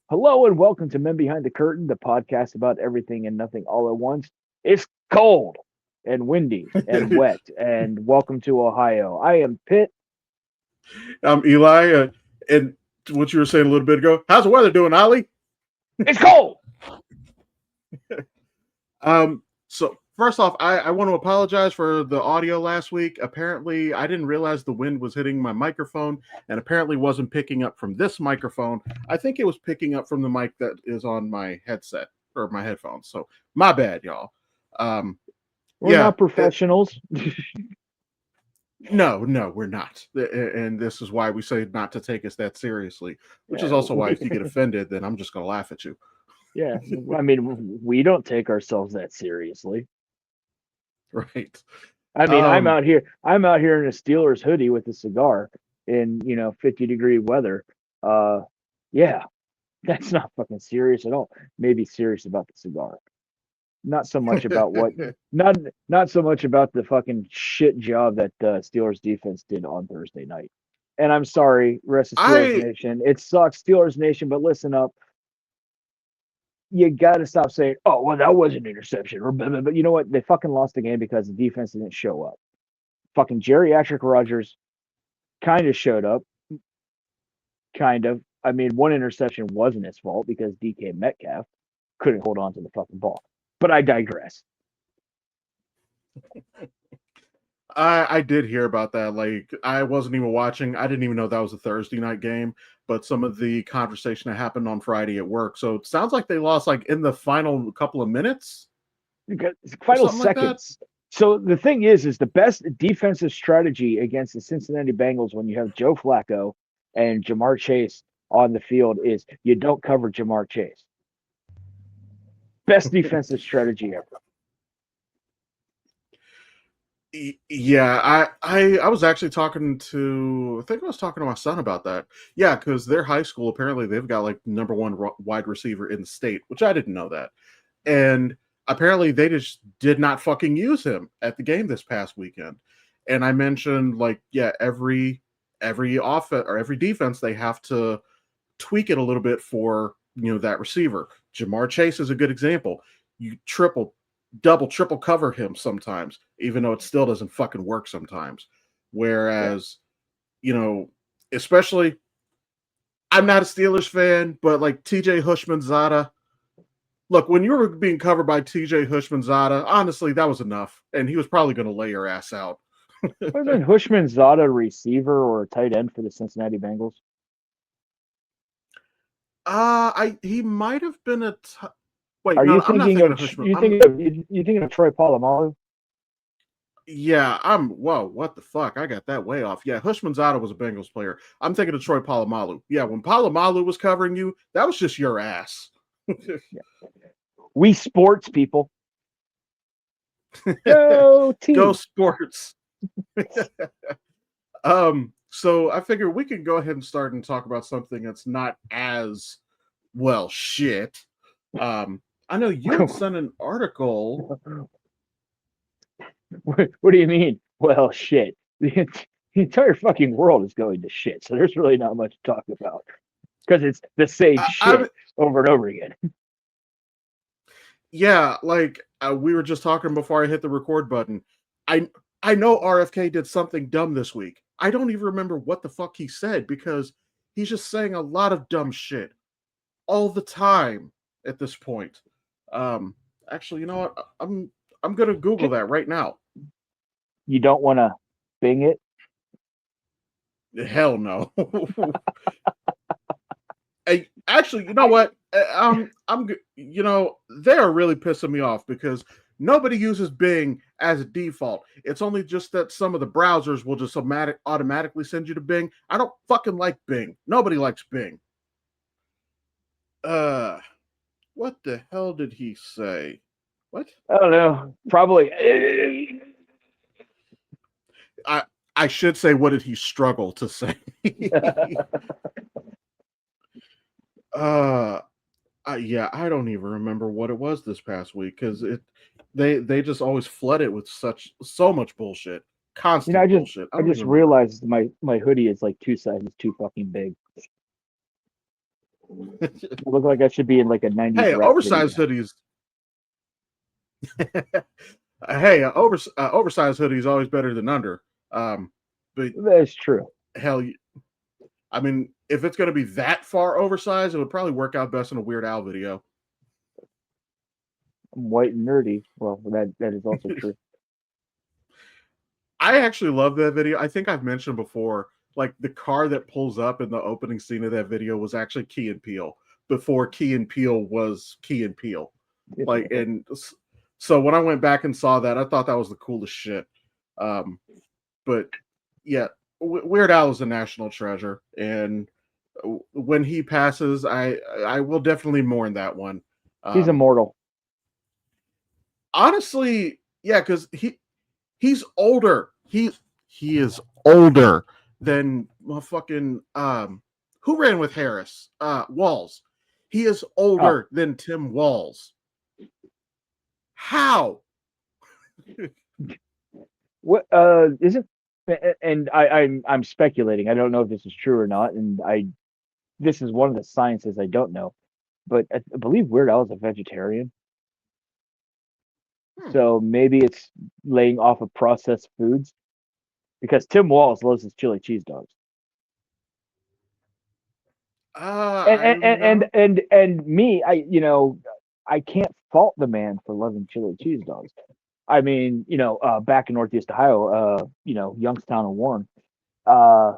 Hello and welcome to Men Behind the Curtain, the podcast about everything and nothing all at once. It's cold and windy and wet, and welcome to Ohio. I am Pitt. I'm Eli, and what you were saying a little bit ago. How's the weather doing, Ollie? It's cold. So first off, I want to apologize for the audio last week. Apparently, I didn't realize the wind was hitting my microphone, and apparently wasn't picking up from this microphone. I think it was picking up from the mic that is on my headset or my headphones. So my bad, y'all. We're not professionals. No, we're not. And this is why we say not to take us that seriously, which is also why if you get offended, then I'm just going to laugh at you. Yeah, I mean, we don't take ourselves that seriously. Right. I mean, I'm out here in a Steelers hoodie with a cigar in 50-degree weather. Yeah, that's not fucking serious at all. Maybe serious about the cigar. Not so much about what not so much about the fucking shit job that the Steelers defense did on Thursday night. And I'm sorry, rest of Steelers Nation. It sucks, Steelers Nation, but listen up. You got to stop saying, "Oh, well, that was an interception," or blah, blah, blah. You know what? They fucking lost the game because the defense didn't show up. Fucking geriatric Rogers kind of showed up, kind of. I mean, one interception wasn't his fault because DK Metcalf couldn't hold on to the fucking ball. But I digress. I did hear about that. Like, I wasn't even watching. I didn't even know that was a Thursday night game. But some of the conversation that happened on Friday at work. So it sounds like they lost like in the final couple of minutes. Final seconds. Like so the thing is the best defensive strategy against the Cincinnati Bengals when you have Joe Flacco and Jamar Chase on the field is you don't cover Jamar Chase. Best defensive strategy ever. Yeah, I was actually talking to, I think I was talking to my son about that. Yeah, because their high school, apparently they've got like number one wide receiver in the state, which I didn't know that. And apparently they just did not fucking use him at the game this past weekend. And I mentioned like, yeah, every offense or every defense, they have to tweak it a little bit for, that receiver. Jamar Chase is a good example. You double, triple cover him sometimes, even though it still doesn't fucking work sometimes. Whereas, especially, I'm not a Steelers fan, but like TJ Hushmanzada, look, when you were being covered by TJ Hushmanzada, honestly, that was enough. And he was probably going to lay your ass out. Wasn't Hushmanzada a receiver or a tight end for the Cincinnati Bengals? He might have been a. Wait, Are no, you I'm not thinking of Hushman. You thinking of Troy Polamalu? Yeah, whoa, what the fuck? I got that way off. Yeah, Hushmanzada was a Bengals player. I'm thinking of Troy Polamalu. Yeah, when Polamalu was covering you, that was just your ass. We sports people. Go team. Go sports. So I figure we can go ahead and start and talk about something that's not as well shit. I know you sent an article. What do you mean? Well, shit. The entire fucking world is going to shit, so there's really not much to talk about because it's the same shit over and over again. Yeah, like we were just talking before I hit the record button. I know RFK did something dumb this week. I don't even remember what the fuck he said because he's just saying a lot of dumb shit all the time at this point. Actually, you know what? I'm gonna Google that right now. You don't want to Bing it? Hell no. Hey, actually, you know what? I'm they are really pissing me off because nobody uses Bing as a default. It's only just that some of the browsers will just automatically send you to Bing. I don't fucking like Bing. Nobody likes Bing. What the hell did he say? What? I don't know. Probably. I should say, what did he struggle to say? Yeah, I don't even remember what it was this past week because they just always flood it with so much bullshit. You know, Constant bullshit. I I don't just even remember. realized my hoodie is like 2 sizes too fucking big. I look like I should be in like a '90s Hey, rap video. oversized hoodies. Hey, oversized hoodie is always better than under. But That's true. hell, I mean, if it's going to be that far oversized, it would probably work out best in a Weird Al video. I'm white and nerdy. Well, that is also true. I actually love that video. I think I've mentioned before, like the car that pulls up in the opening scene of that video was actually Key and Peele before Key and Peele was Key and Peele. Like, and so when I went back and saw that, I thought that was the coolest shit. But yeah, Weird Al is a national treasure, and when he passes, I will definitely mourn that one. He's Um, immortal. Honestly, yeah, because he's older. He is older than fucking who ran with Harris? Walls. He is Oh, older than Tim Walls. How? what isn't and I'm speculating. I don't know if this is true or not, and I this is one of the sciences I don't know, but I believe Weird Al is a vegetarian, Hmm. so maybe it's laying off of processed foods because Tim Walls loves his chili cheese dogs. I'm not. And me, I can't fault the man for loving chili cheese dogs. I mean, back in Northeast Ohio, Youngstown and Warren, uh,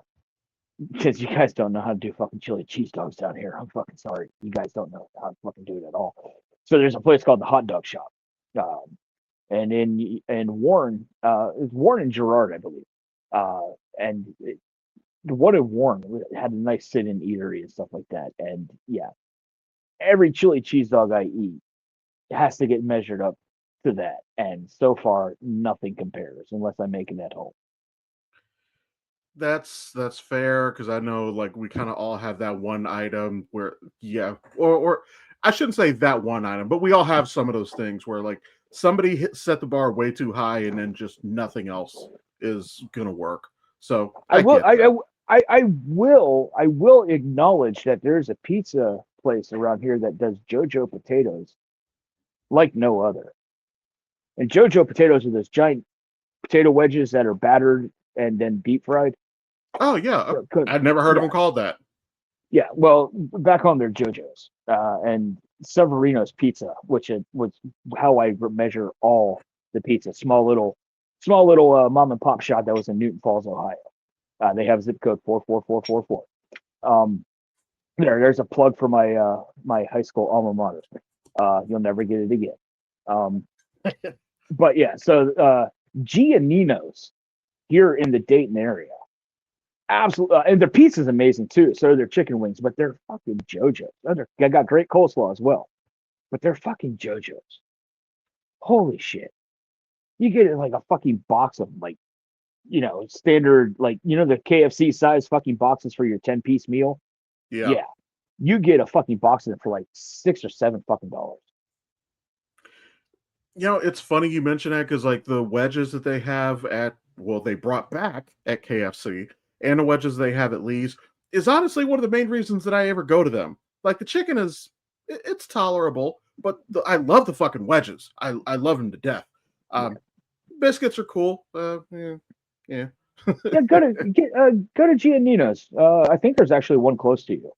because you guys don't know how to do fucking chili cheese dogs down here. I'm fucking sorry. You guys don't know how to fucking do it at all. So there's a place called the Hot Dog Shop, and in Warren, it's Warren and Girard, I believe, and the one in Warren had a nice sit-in eatery and stuff like that. And yeah, every chili cheese dog I eat has to get measured up to that. And so far, nothing compares unless I make it at home. That's fair because I know like we kind of all have that one item where yeah, or I shouldn't say that one item, but we all have some of those things where like somebody set the bar way too high and then just nothing else is gonna work. So I I will. get that. I will acknowledge that there's a pizza place around here that does JoJo potatoes like no other. And JoJo potatoes are those giant potato wedges that are battered and then deep fried. Oh yeah, So, 'cause- I'd never heard of yeah, them called that. yeah. Well, back home they're JoJo's, and Severino's Pizza, which it was how I measure all the pizza. Small little mom and pop shop that was in Newton Falls, Ohio. They have zip code 44444. Um, there's a plug for my high school alma mater. You'll never get it again. Um, but yeah, so Giannino's here in the Dayton area, absolutely, and their pizza's amazing too. So are their chicken wings, but they're fucking JoJo's. They got great coleslaw as well, but they're fucking JoJo's. Holy shit! You get it like a fucking box of like standard like the KFC size fucking boxes for your 10-piece meal. Yeah. Yeah, you get a fucking box of it for like $6 or $7 fucking dollars. It's funny you mention that because like the wedges that they have at well, they brought back at KFC and the wedges they have at Lee's is honestly one of the main reasons that I ever go to them. Like the chicken is it's tolerable, but I love the fucking wedges. I love them to death. Yeah, Um, Biscuits are cool. Yeah, yeah. yeah. Go to Giannino's. I think there's actually one close to you.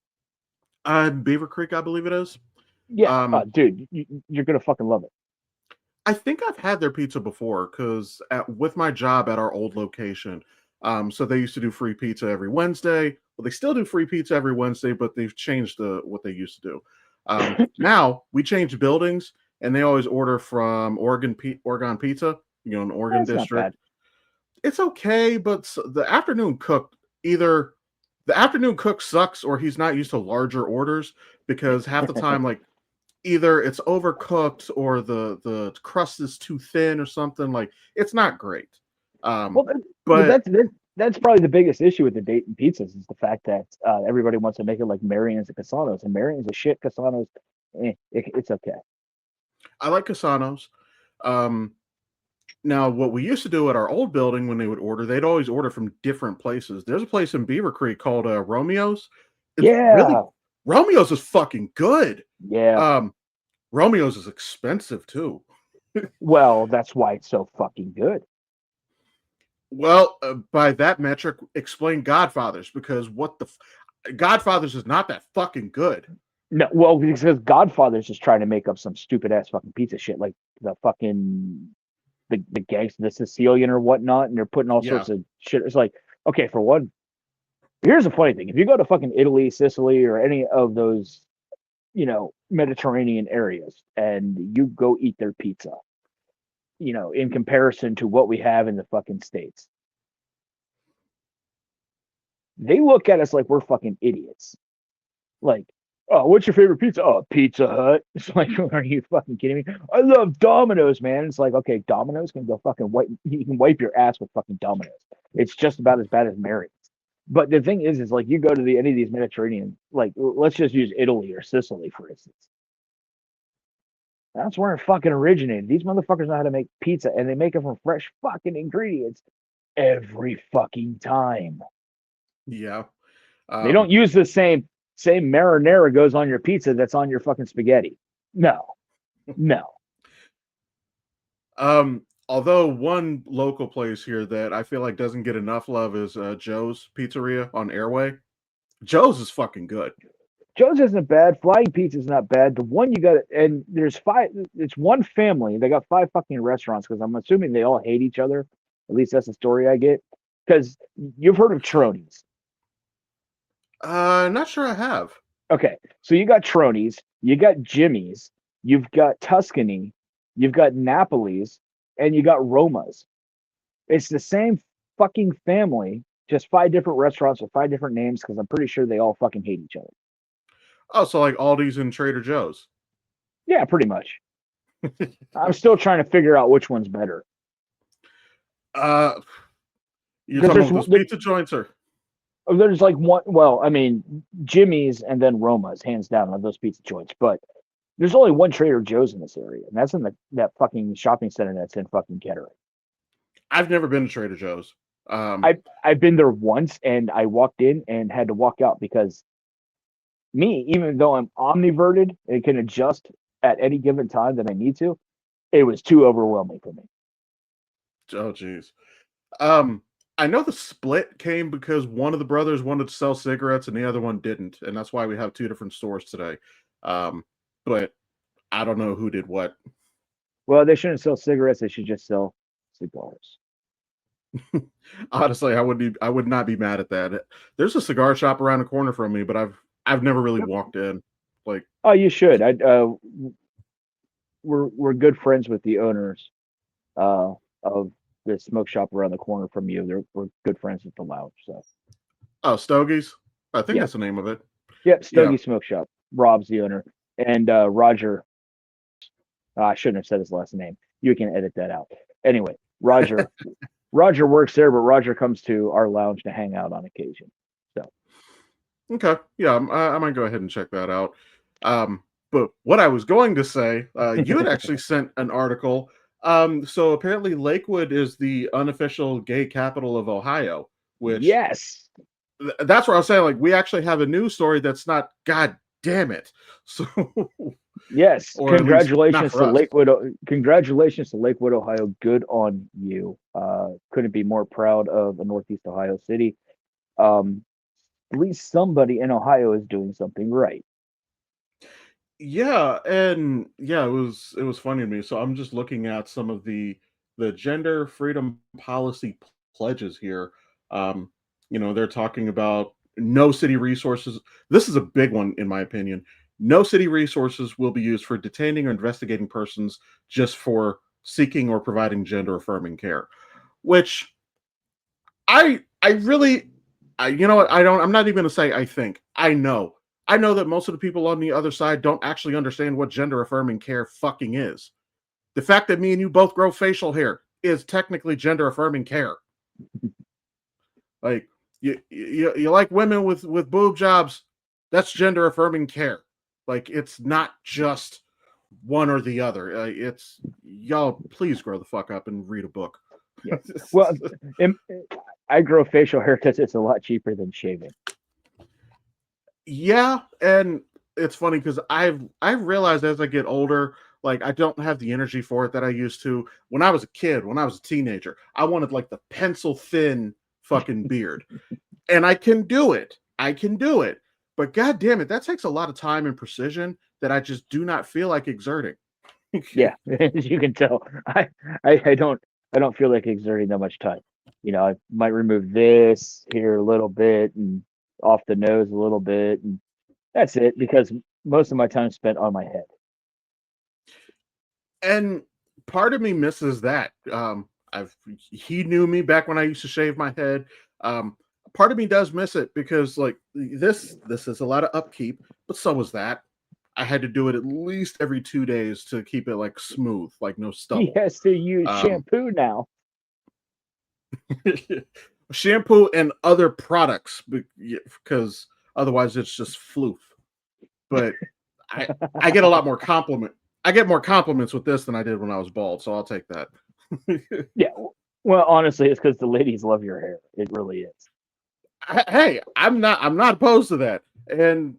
Beaver Creek, I believe it is. Yeah, Um, dude, you're gonna fucking love it. I think I've had their pizza before because with my job at our old location, so they used to do free pizza every Wednesday. Well, they still do free pizza every Wednesday, but they've changed what they used to do. Now we changed buildings, and they always order from Oregon Pizza, in Oregon That's not District. bad. It's okay, but the afternoon cook either the afternoon cook sucks or he's not used to larger orders because half the time, like either it's overcooked or the crust is too thin or something. Like it's not great. Um, Well, but that's probably the biggest issue with the Dayton pizzas is the fact that everybody wants to make it like Marion's and Casano's, and Marion's a shit. Casano's, it's okay. I like Casanos. Um, Now, what we used to do at our old building when they would order, they'd always order from different places. There's a place in Beaver Creek called Romeo's. It's really Yeah, Romeo's is fucking good. yeah. Um, Romeo's is expensive too. Well, that's why it's so fucking good. Well, by that metric, explain Godfathers because Godfathers is not that fucking good. No, well, because Godfather's just trying to make up some stupid ass fucking pizza shit, like the fucking the gangster, the Sicilian or whatnot, and they're putting all Yeah, sorts of shit. It's like, okay, for one, here's the funny thing: if you go to fucking Italy, Sicily, or any of those, Mediterranean areas, and you go eat their pizza, in comparison to what we have in the fucking states, they look at us like we're fucking idiots. Like, oh, what's your favorite pizza? Oh, Pizza Hut. It's like, are you fucking kidding me? I love Domino's, man. It's like, okay, Domino's can go fucking wipe. You can wipe your ass with fucking Domino's. It's just about as bad as Marion's. But the thing is like you go to any of these Mediterranean, like let's just use Italy or Sicily for instance. That's where it fucking originated. These motherfuckers know how to make pizza, and they make it from fresh fucking ingredients every fucking time. yeah. They don't use the same marinara goes on your pizza that's on your fucking spaghetti. No, no. Although one local place here that I feel like doesn't get enough love is Joe's Pizzeria on Airway. Joe's is fucking good. Joe's isn't bad. Flying Pizza's not bad. The one you got, and there's five. It's one family. They got five fucking restaurants because I'm assuming they all hate each other. At least that's the story I get. Because you've heard of Tronies. Not sure I have. Okay, so you got Tronies, you got Jimmy's, you've got Tuscany, you've got Napoli's, and you got Roma's. It's the same fucking family, just five different restaurants with five different names because I'm pretty sure they all fucking hate each other. Oh, so like Aldi's and Trader Joe's. Yeah, pretty much. I'm still trying to figure out which one's better. Uh, you're Because talking about those pizza joints, or there's like one, well, I mean, Jimmy's and then Roma's, hands down, of those pizza joints. But there's only one Trader Joe's in this area, and that's in that fucking shopping center that's in fucking Kettering. I've never been to Trader Joe's. I've been there once, and I walked in and had to walk out because me, even though I'm omniverted and can adjust at any given time that I need to, it was too overwhelming for me. Oh, geez. Um, I know the split came because one of the brothers wanted to sell cigarettes and the other one didn't, and that's why we have two different stores today. But I don't know who did what. Well, they shouldn't sell cigarettes; they should just sell cigars. Honestly, I would not be mad at that. There's a cigar shop around the corner from me, but I've never really walked in. Like, Oh, you should. We're good friends with the owners of the smoke shop around the corner from you. We're good friends with the lounge. So oh, Stogies. I think yeah, that's the name of it. yep. Yeah. Stogie Smoke Shop. Rob's the owner, and Roger. I shouldn't have said his last name. You can edit that out. Anyway, Roger. Roger works there, but Roger comes to our lounge to hang out on occasion. So Okay. Yeah, I might go ahead and check that out. But what I was going to say, you had actually sent an article. So apparently Lakewood is the unofficial gay capital of Ohio, which yes, that's where I was saying, like, we actually have a news story that's not, God damn it. So, yes. or at least not for us. Congratulations to Lakewood, Ohio. Good on you. Couldn't be more proud of a Northeast Ohio city. At least somebody in Ohio is doing something right. Yeah, and yeah, it was funny to me. So I'm just looking at some of the gender freedom policy pledges here. Um, they're talking about no city resources. This is a big one in my opinion. No city resources will be used for detaining or investigating persons just for seeking or providing gender affirming care. Which I really you know what, I'm not even going to say I think. I know that most of the people on the other side don't actually understand what gender affirming care fucking is. The fact that me and you both grow facial hair is technically gender affirming care. Like, you like women with boob jobs, that's gender affirming care. Like, it's not just one or the other. It's y'all. Please grow the fuck up and read a book. Yeah. Well, im- I grow facial hair because it's a lot cheaper than shaving. Yeah, and it's funny because I've realized as I get older, like I don't have the energy for it that I used to. When I was a kid, when I was a teenager, I wanted like the pencil thin fucking beard. And I can do it. I can do it. But god damn it, that takes a lot of time and precision that I just do not feel like exerting. Yeah, as you can tell, I don't feel like exerting that much time. I might remove this here a little bit and off the nose a little bit, and that's it because most of my time is spent on my head. And part of me misses that. I've he knew me back when I used to shave my head. Um, Part of me does miss it because like this is a lot of upkeep, but so was that. I had to do it at least every 2 days to keep it like smooth, like no He stubble. has to use Um, shampoo now. Shampoo and other products because otherwise it's just floof. But I I get a lot more compliment. I get more compliments with this than I did when I was bald, so I'll take that. Yeah. Well, honestly, it's because the ladies love your hair. It really is. Hey, I'm not opposed to that. And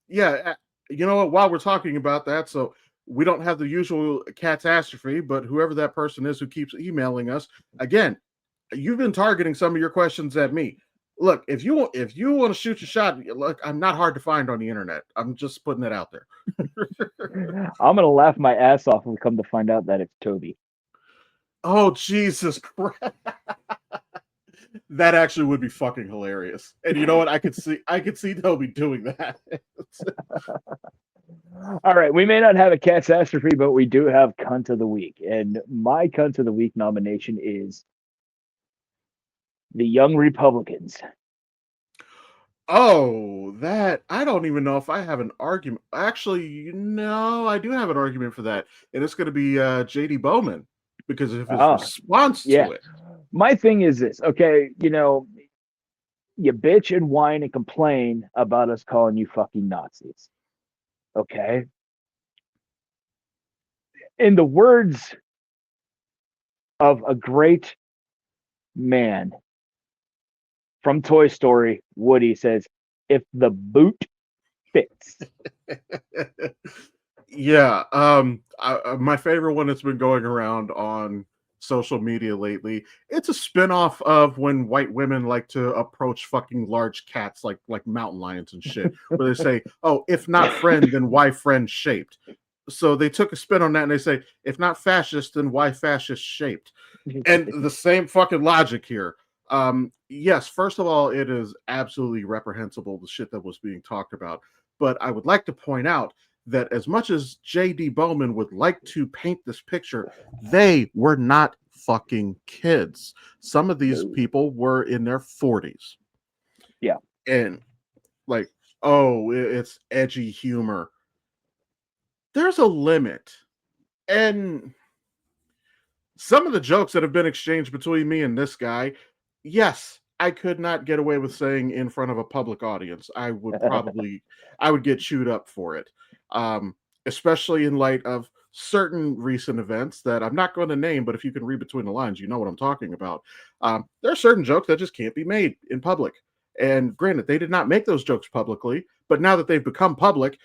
yeah, you know what? While we're talking about that, so we don't have the usual catastrophe, but whoever that person is who keeps emailing us, again, you've been targeting some of your questions at me. Look, if you want to shoot your shot, look, I'm not hard to find on the internet. I'm just putting it out there. I'm gonna laugh my ass off and come to find out that it's Toby. Oh Jesus Christ. That actually would be fucking hilarious. And you know what? I could see Toby doing that. All right, we may not have a catastrophe, but we do have cunt of the week, and my cunt of the week nomination is the Young Republicans. Oh, that I don't even know if I have an argument. Actually, no, I do have an argument for that. And it's gonna be JD Bowman because of his Ah, response yeah. to it. My thing is this. Okay, you bitch and whine and complain about us calling you fucking Nazis. Okay. In the words of a great man from Toy Story, Woody says, "If the boot fits." Yeah, my favorite one that's been going around on social media lately. It's a spin-off of when white women like to approach fucking large cats like mountain lions and shit, where they say, "Oh, if not friend, then why friend shaped?" So they took a spin on that and they say, "If not fascist, then why fascist shaped?" And the same fucking logic here. Yes, first of all, it is absolutely reprehensible the shit that was being talked about. But I would like to point out that as much as J.D. Bowman would like to paint this picture, they were not fucking kids. Some of these No. people were in their 40s. Yeah. And like, oh, it's edgy humor. There's a limit. And some of the jokes that have been exchanged between me and this guy, yes, I could not get away with saying in front of a public audience. I would get chewed up for it. Um, Especially in light of certain recent events that I'm not going to name, but if you can read between the lines, you know what I'm talking about. There are certain jokes that just can't be made in public. And granted, they did not make those jokes publicly, but now that they've become public,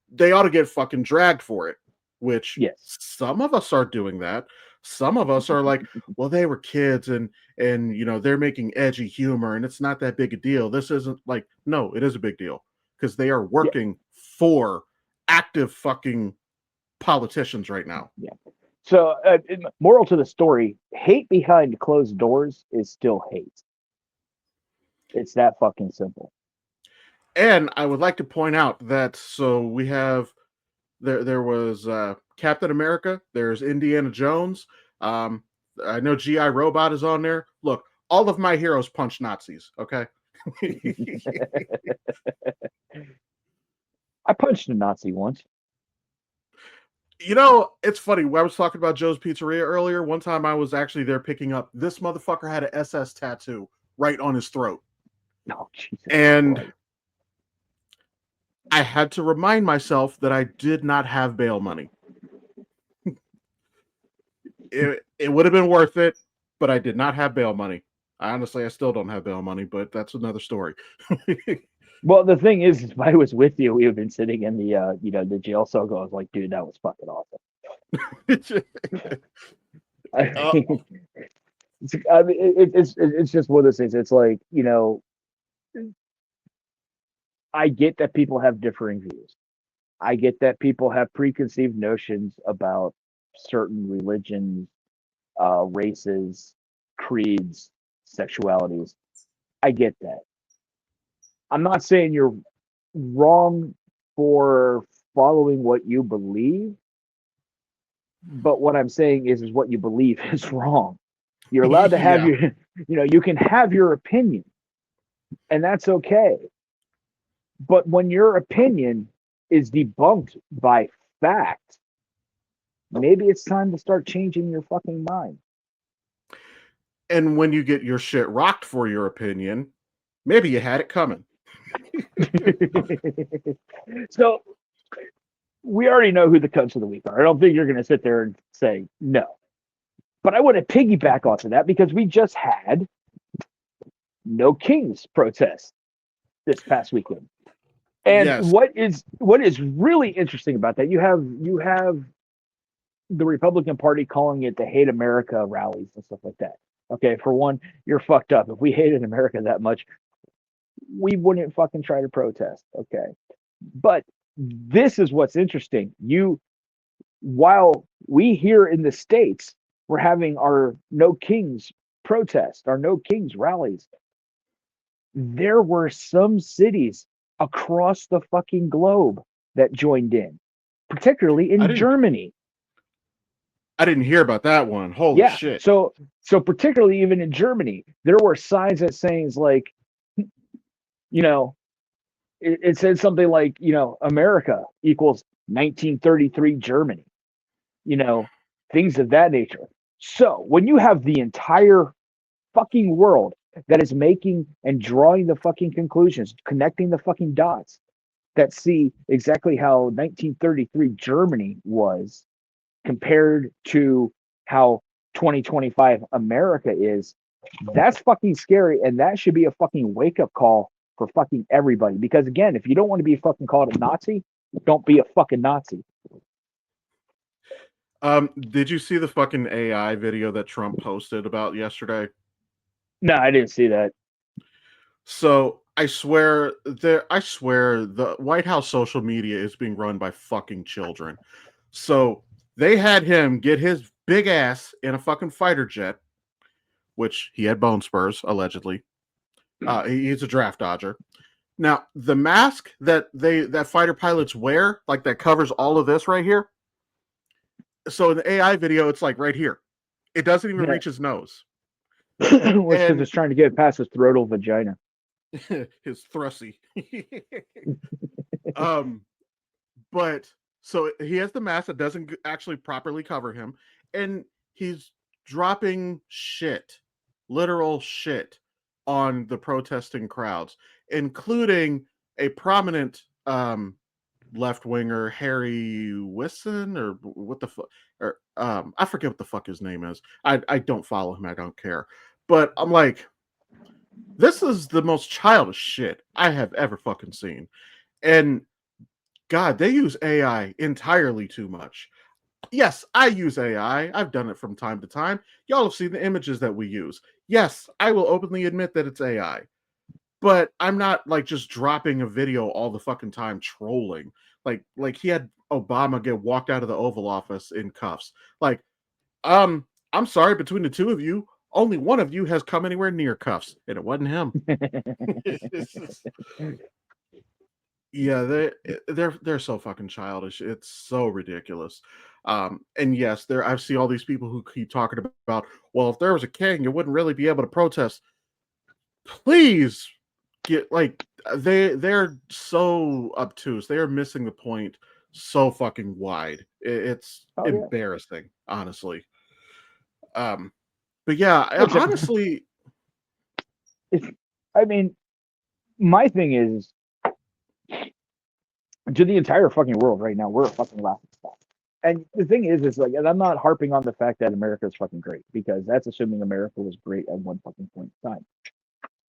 they ought to get fucking dragged for it, which Yes. some of us are doing that. Some of us are like, well, they were kids and they're making edgy humor and it's not that big a deal. This isn't like, no, it is a big deal because they are Yeah. working for active fucking politicians right now. Yeah. So, moral to the story: hate behind closed doors is still hate. It's that fucking simple. And I would like to point out that so we have there was Captain America, there's Indiana Jones. Um, I know GI Robot is on there. Look, all of my heroes punch Nazis. Okay. I punched a Nazi once. It's funny. I was talking about Joe's Pizzeria earlier. One time I was actually there picking up. This motherfucker had an SS tattoo right on his throat, Oh, Jesus and Christ. I had to remind myself that I did not have bail money. It would have been worth it, but I did not have bail money. I still don't have bail money, but that's another story. Well, the thing is, if I was with you, we would have been sitting in the the jail cell. I was like, dude, that was fucking awesome. I uh, mean, it's just one of those things. It's like, I get that people have differing views. I get that people have preconceived notions about certain religions, races, creeds, sexualities. I get that. I'm not saying you're wrong for following what you believe, but what I'm saying is what you believe is wrong. You're allowed to have yeah. your, you can have your opinion, and that's okay. But when your opinion is debunked by fact, maybe it's time to start changing your fucking mind. And when you get your shit rocked for your opinion, maybe you had it coming. So we already know who the cunts of the week are. I don't think you're going to sit there and say no. But I want to piggyback onto that because we just had No Kings protest this past weekend. And Yes. what is really interesting about that, you have the Republican Party calling it the Hate America rallies and stuff like that. Okay, for one, you're fucked up. If we hated America that much, we wouldn't fucking try to protest. Okay. But this is what's interesting. While we here in the States we're having our No Kings protest, our No Kings rallies, there were some cities across the fucking globe that joined in, particularly I in didn't Germany. I didn't hear about that one. Holy Yeah. shit. So particularly even in Germany, there were signs that saying like, you know, it said something like, America equals 1933 Germany, you know, things of that nature. So when you have the entire fucking world that is making and drawing the fucking conclusions, connecting the fucking dots that see exactly how 1933 Germany was compared to how 2025 America is, that's fucking scary. And that should be a fucking wake up call for fucking everybody. Because again, if you don't want to be fucking called a Nazi, don't be a fucking Nazi. Did you see the fucking AI video that Trump posted about yesterday? No, I didn't see that. So I swear the White House social media is being run by fucking children. So they had him get his big ass in a fucking fighter jet, which he had bone spurs, allegedly. He's a draft dodger. Now, the mask that fighter pilots wear, like that covers all of this right here. So in the AI video, it's like right here. It doesn't even Yeah. reach his nose. Was because And it's trying to get past his throatal vagina. his thrusty. um, but so he has the mask that doesn't actually properly cover him, and he's dropping shit, literal shit, on the protesting crowds, including a prominent left winger, Harry Wisson, or what the fuck, or I forget what the fuck his name is. I don't follow him. I don't care. But I'm like, this is the most childish shit I have ever fucking seen. And God, they use AI entirely too much. Yes, I use AI. I've done it from time to time. Y'all have seen the images that we use. Yes, I will openly admit that it's AI. But I'm not like just dropping a video all the fucking time trolling. Like he had Obama get walked out of the Oval Office in cuffs. Like, I'm sorry, between the two of you, only one of you has come anywhere near cuffs, and it wasn't him. Yeah, they're so fucking childish. It's so ridiculous. And yes, I see all these people who keep talking about, well, if there was a king, you wouldn't really be able to protest. Please get like they're so obtuse. They are missing the point so fucking wide. It's Oh yeah. embarrassing, honestly. Um, but yeah, Which honestly, it's, I mean, my thing is to the entire fucking world right now. We're a fucking laughing stock. And the thing is like, and I'm not harping on the fact that America is fucking great because that's assuming America was great at one fucking point in time.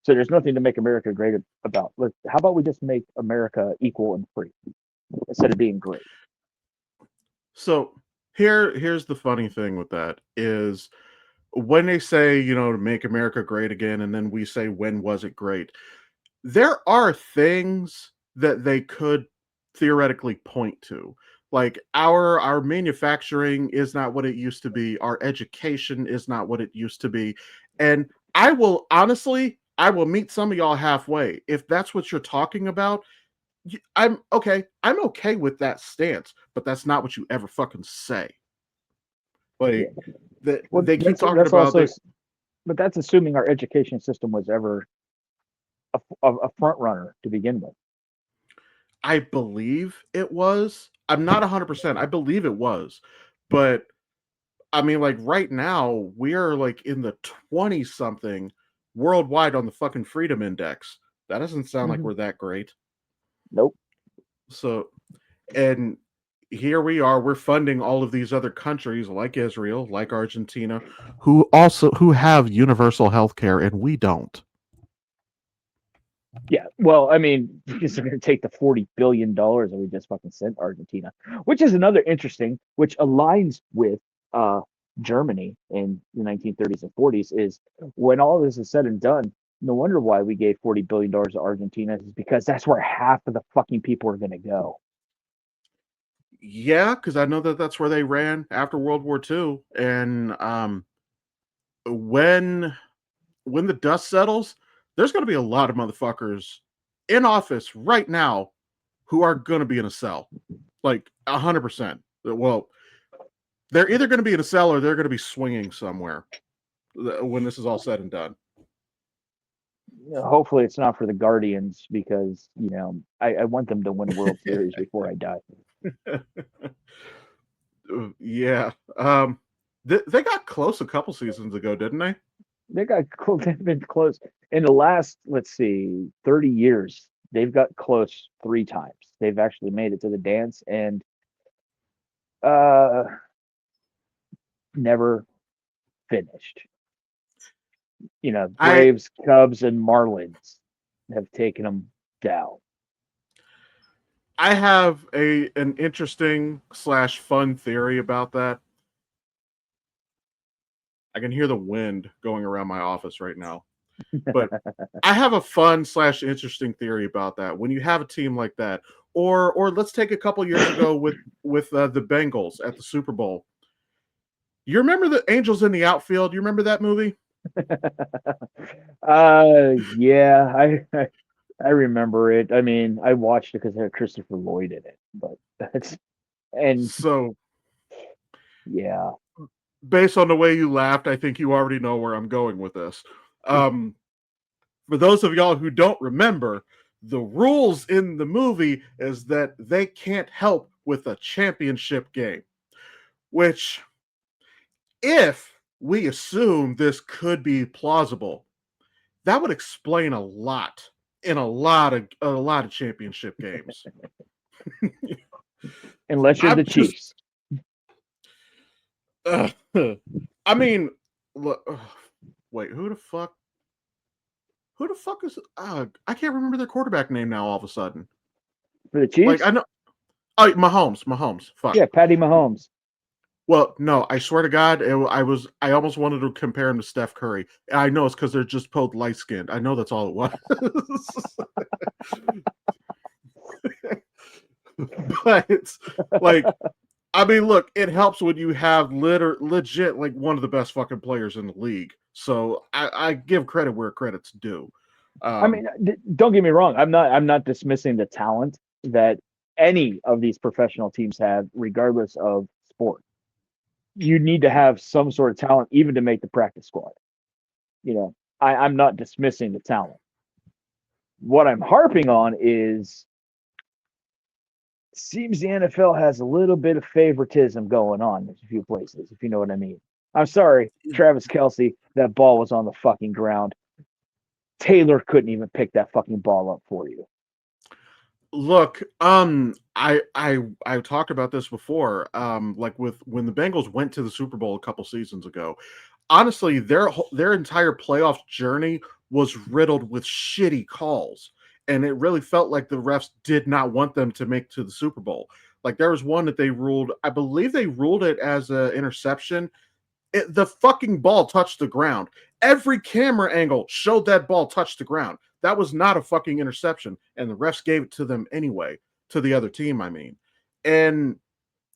So there's nothing to make America great about. How about we just make America equal and free instead of being great? So here's the funny thing with that is when they say, to make America great again, and then we say, when was it great? There are things that they could theoretically point to. Like our manufacturing is not what it used to be. Our education is not what it used to be. And I will meet some of y'all halfway. If that's what you're talking about, I'm okay. I'm okay with that stance, but that's not what you ever fucking say. Yeah. Like that Well, they keep talking that's about also, they but that's assuming our education system was ever a front runner to begin with. I believe it was. I'm not 100%. I believe it was. But I mean, like right now, we're like in the 20 something worldwide on the fucking Freedom Index. That doesn't sound like Mm-hmm. we're that great. Nope. So, and here we are, we're funding all of these other countries like Israel, like Argentina, who have universal health care and we don't. Yeah. Well, I mean, because they're going to take the $40 billion that we just fucking sent Argentina, which is another interesting, which aligns with uh, Germany in the 1930s and 40s. Is when all this is said and done, no wonder why we gave $40 billion to Argentina is because that's where half of the fucking people are going to go. Yeah, because I know that that's where they ran after World War II. And when when the dust settles, there's going to be a lot of motherfuckers in office right now who are going to be in a cell, like 100%. Well, they're either going to be in a cell or they're going to be swinging somewhere when this is all said and done. Hopefully, it's not for the Guardians because I want them to win World Series before I die. Yeah, they got close a couple seasons ago, didn't they? They've been close in the last, let's see, 30 years. They've got close 3 times. They've actually made it to the dance and uh never finished. I Braves, Cubs, and Marlins have taken them down. I have an interesting slash fun theory about that. I can hear the wind going around my office right now. But I have a fun slash interesting theory about that. When you have a team like that, or let's take a couple years ago with the Bengals at the Super Bowl. You remember the Angels in the Outfield? You remember that movie? Yeah, I remember it. I mean, I watched it because it had Christopher Lloyd in it, but that's and So yeah. based on the way you laughed, I think you already know where I'm going with this. For those of y'all who don't remember, the rules in the movie is that they can't help with a championship game, which if we assume this could be plausible, that would explain a lot in a lot of championship games. Unless you're the I'm just Chiefs. I mean, wait, who the fuck is I can't remember their quarterback name now all of a sudden. For the Like I Chiefs? know Mahomes. Fuck. Yeah, Patty Mahomes. Well, no, I swear to God, I almost wanted to compare him to Steph Curry. I know it's because they're just both light skinned. I know that's all it was. But it's like, I mean, look, it helps when you have legit like one of the best fucking players in the league. So I give credit where credit's due. I mean, don't get me wrong. I'm not dismissing the talent that any of these professional teams have, regardless of sport. You need to have some sort of talent, even to make the practice squad. I'm not dismissing the talent. What I'm harping on is seems the NFL has a little bit of favoritism going on in a few places, if you know what I mean. I'm sorry, Travis Kelce, that ball was on the fucking ground. Taylor couldn't even pick that fucking ball up for you. Look, I talked about this before. Like with when the Bengals went to the Super Bowl a couple seasons ago. Honestly, their entire playoff journey was riddled with shitty calls, and it really felt like the refs did not want them to make to the Super Bowl. Like there was one that they ruled, I believe they ruled it as an interception. The fucking ball touched the ground. Every camera angle showed that ball touched the ground. That was not a fucking interception, and the refs gave it to them anyway, to the other team, I mean. And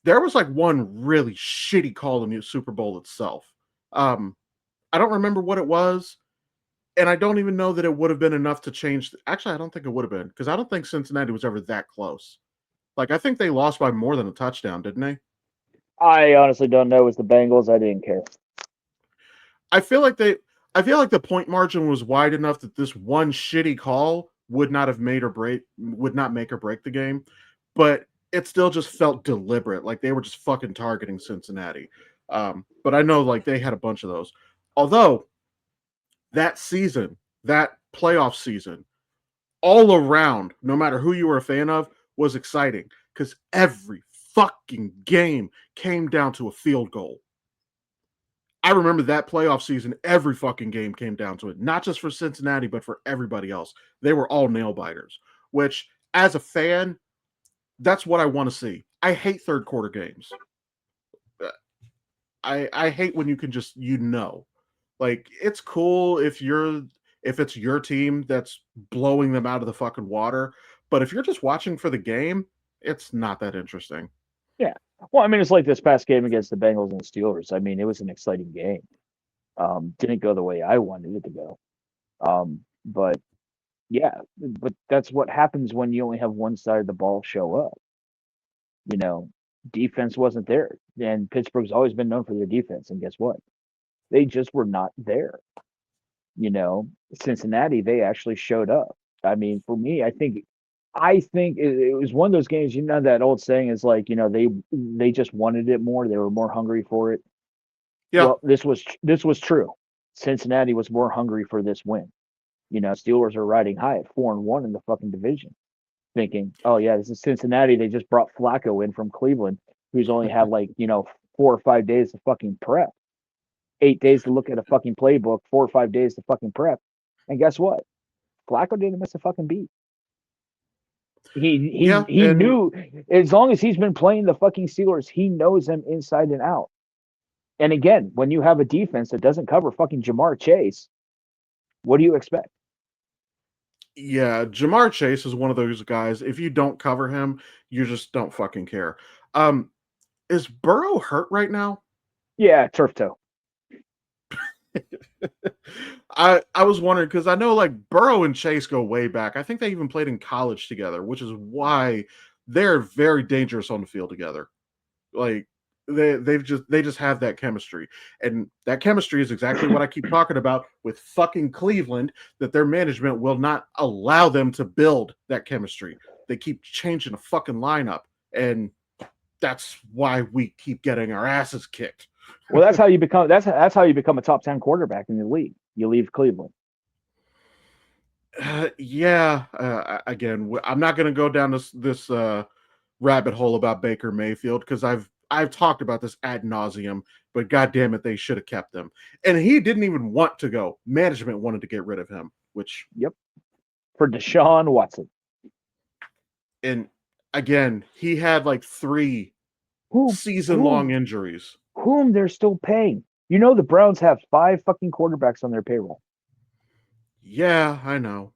there was like one really shitty call in the Super Bowl itself. Um, I don't remember what it was, and I don't even know that it would have been enough to change. Actually, I don't think it would have been because I don't think Cincinnati was ever that close. Like, I think they lost by more than a touchdown, didn't they? I honestly don't know. It was the Bengals. I didn't care. I feel like the point margin was wide enough that this one shitty call would not have made or break would not make or break the game, but it still just felt deliberate, like they were just fucking targeting Cincinnati. But I know like they had a bunch of those. Although that season, that playoff season, all around, no matter who you were a fan of, was exciting because every fucking game came down to a field goal. I remember that playoff season, every fucking game came down to it, not just for Cincinnati, but for everybody else. They were all nail biters, which, as a fan, that's what I want to see. I hate third quarter games. I hate when you can just, like it's cool if it's your team that's blowing them out of the fucking water, but if you're just watching for the game, it's not that interesting. Yeah. Well, I mean, it's like this past game against the Bengals and the Steelers. I mean, it was an exciting game. Didn't go the way I wanted it to go. But yeah, but that's what happens when you only have one side of the ball show up. You know, defense wasn't there, and Pittsburgh's always been known for their defense. And guess what? They just were not there. You know, Cincinnati, they actually showed up. I mean, for me, I think it was one of those games. You know, that old saying is like, they just wanted it more. They were more hungry for it. Yeah. Well, this was true. Cincinnati was more hungry for this win. Steelers are riding high at 4-1 in the fucking division, thinking, oh yeah, this is Cincinnati. They just brought Flacco in from Cleveland, who's only had like 4 or 5 days to fucking prep, 8 days to look at a fucking playbook, 4 or 5 days to fucking prep, and guess what? Flacco didn't miss a fucking beat. He he Yeah. he And knew as long as he's been playing the fucking Steelers, he knows them inside and out. And again, when you have a defense that doesn't cover fucking Jamar Chase, what do you expect? yeah, Jamar Chase is one of those guys. If you don't cover him, you just don't fucking care. Um, is Burrow hurt right now? Yeah, turf toe. I was wondering because I know like Burrow and Chase go way back. I think they even played in college together, which is why they're very dangerous on the field together. Like they just have that chemistry, and that chemistry is exactly what I keep talking about with fucking Cleveland. That their management will not allow them to build that chemistry. They keep changing the fucking lineup, and that's why we keep getting our asses kicked. Well, that's how you become a top 10 quarterback in the league. You leave Cleveland. Yeah. Again, I'm not going to go down this rabbit hole about Baker Mayfield because I've talked about this ad nauseum. But god damn it, they should have kept him. And he didn't even want to go. Management wanted to get rid of him, which Yep. For Deshaun Watson. and again he had like 3 Who season long whom injuries. whom they're still paying. The Browns have 5 fucking quarterbacks on their payroll. Yeah, I know.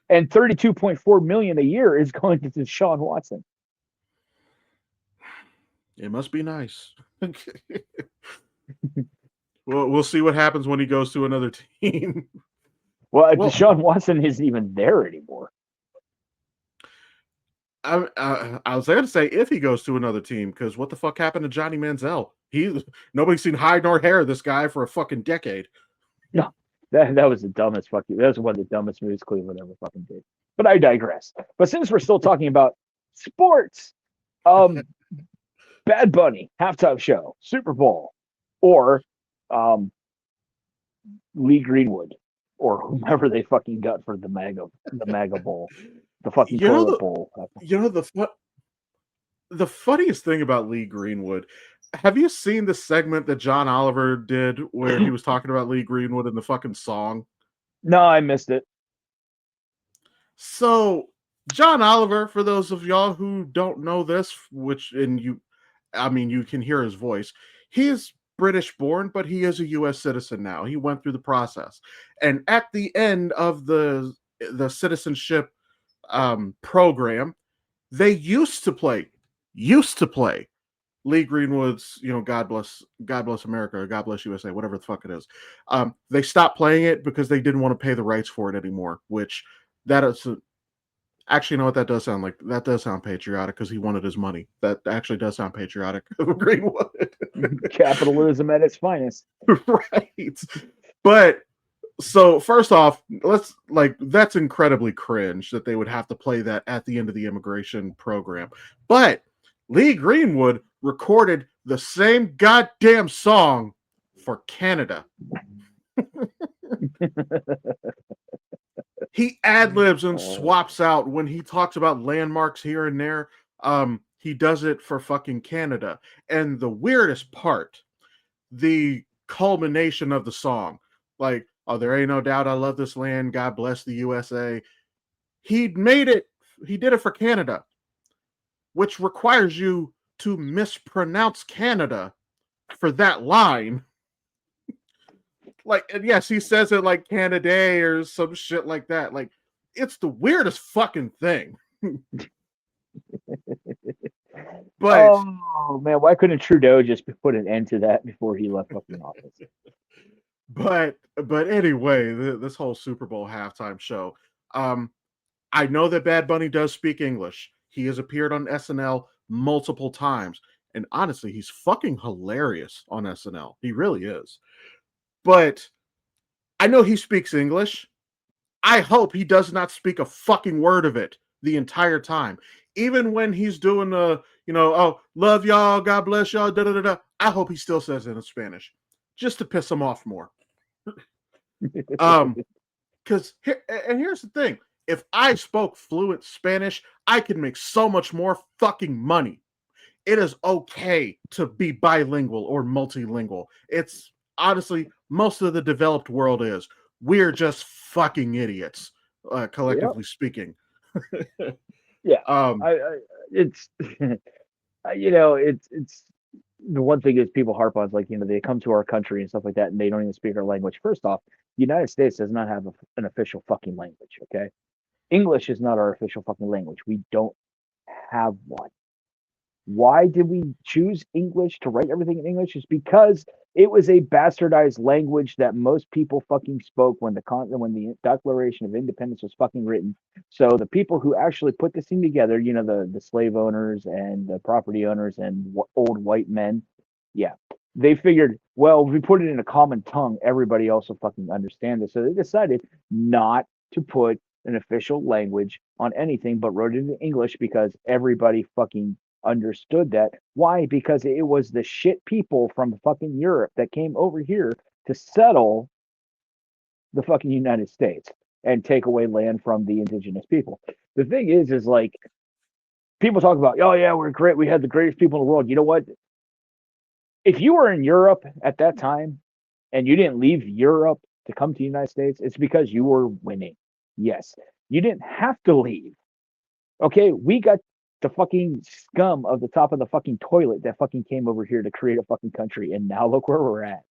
And 32.4 million a year is going to Deshaun Watson. It must be nice. Well, we'll see what happens when he goes to another team. Well, Well, Deshaun Watson isn't even there anymore. I was going to say if he goes to another team, because what the fuck happened to Johnny Manziel? Nobody's seen hide nor hair of this guy for a fucking decade. No, that was the dumbest fucking. That was one of the dumbest moves Cleveland ever fucking did. But I digress. But since we're still talking about sports, um, Bad Bunny halftime show, Super Bowl, or um, Lee Greenwood, or whomever they fucking got for the MAGA Bowl. the fucking You know toilet the bowl. you know the funniest thing about Lee Greenwood. Have you seen the segment that John Oliver did where he was talking about Lee Greenwood in the fucking song? No, I missed it. So John Oliver, for those of y'all who don't know this, which and you, I mean, you can hear his voice. He is British born, but he is a U.S. citizen now. He went through the process, and at the end of the citizenship program, they used to play Lee Greenwood's, God bless America, or God bless USA, whatever the fuck it is. They stopped playing it because they didn't want to pay the rights for it anymore. Which that is actually, you know what that does sound like? That does sound patriotic because he wanted his money. That actually does sound patriotic of Greenwood, Capitalism at its finest. right? But so first off, that's incredibly cringe that they would have to play that at the end of the immigration program. But Lee Greenwood recorded the same goddamn song for Canada. He ad libs and swaps out when he talks about landmarks here and there. He does it for fucking Canada. And the weirdest part, the culmination of the song, like, oh, there ain't no doubt I love this land. God bless the USA. He made it, he did it for Canada, which requires you to mispronounce Canada for that line. Like, and yes, he says it like Canada or some shit like that. Like, it's the weirdest fucking thing. But oh man, why couldn't Trudeau just put an end to that before he left fucking office? but anyway, this whole Super Bowl halftime show. I know that Bad Bunny does speak English. He has appeared on SNL multiple times, and honestly, he's fucking hilarious on SNL. He really is. But I know he speaks English. I hope he does not speak a fucking word of it the entire time. Even when he's doing oh, love y'all, God bless y'all, da da da da. I hope he still says it in Spanish, just to piss him off more. Because here's the thing: if I spoke fluent Spanish, I could make so much more fucking money. It is okay to be bilingual or multilingual. It's honestly most of the developed world is. We're just fucking idiots, collectively speaking. Yeah, um, it's it's the one thing is people harp on is like they come to our country and stuff like that and they don't even speak our language. First off, the United States does not have an official fucking language. Okay, English is not our official fucking language. We don't have one. Why did we choose English to write everything in English? Is because it was a bastardized language that most people fucking spoke when the Declaration of Independence was fucking written. So the people who actually put this thing together, the slave owners and the property owners and old white men, yeah, they figured, well, if we put it in a common tongue, everybody else will fucking understand this. So they decided not to put an official language on anything, but wrote it in English because everybody fucking understood that. Why? Because it was the shit people from fucking Europe that came over here to settle the fucking United States and take away land from the indigenous people. The thing is like people talk about, oh yeah, we're great. We had the greatest people in the world. You know what? If you were in Europe at that time and you didn't leave Europe to come to the United States, it's because you were winning. Yes. You didn't have to leave. Okay, we got the fucking scum of the top of the fucking toilet that fucking came over here to create a fucking country, and now look where we're at.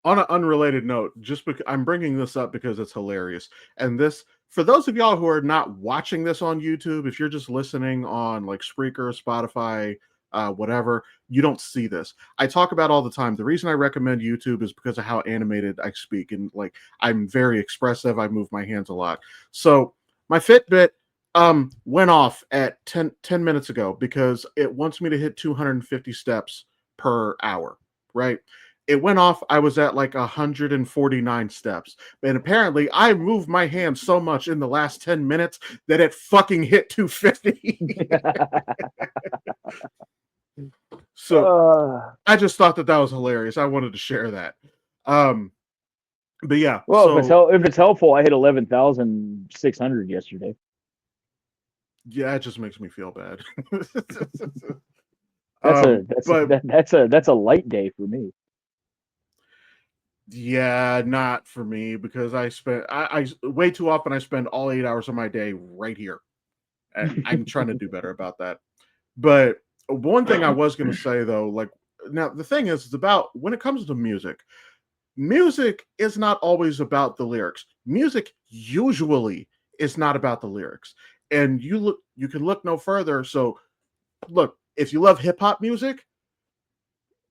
On an unrelated note, just because I'm bringing this up because it's hilarious, and this for those of y'all who are not watching this on YouTube, if you're just listening on like Spreaker, Spotify, whatever, you don't see this. I talk about all the time. The reason I recommend YouTube is because of how animated I speak, and like I'm very expressive. I move my hands a lot. So my Fitbit went off at 10 minutes ago because it wants me to hit 250 steps per hour, right? It went off. I was at like 149 steps. And apparently I moved my hand so much in the last 10 minutes that it fucking hit 250. So I just thought that was hilarious. I wanted to share that. But yeah, Well, so if it's helpful, I hit 11,600 yesterday. yeah, it just makes me feel bad. That's a that's But that's a light day for me. yeah, not for me because I way too often I spend all 8 hours of my day right here, and I'm trying to do better about that. But one thing I was going to say though, like now the thing is, it's about when it comes to music. Music is not always about the lyrics. Music usually is not about the lyrics, and you can look no further. So look, if you love hip hop music,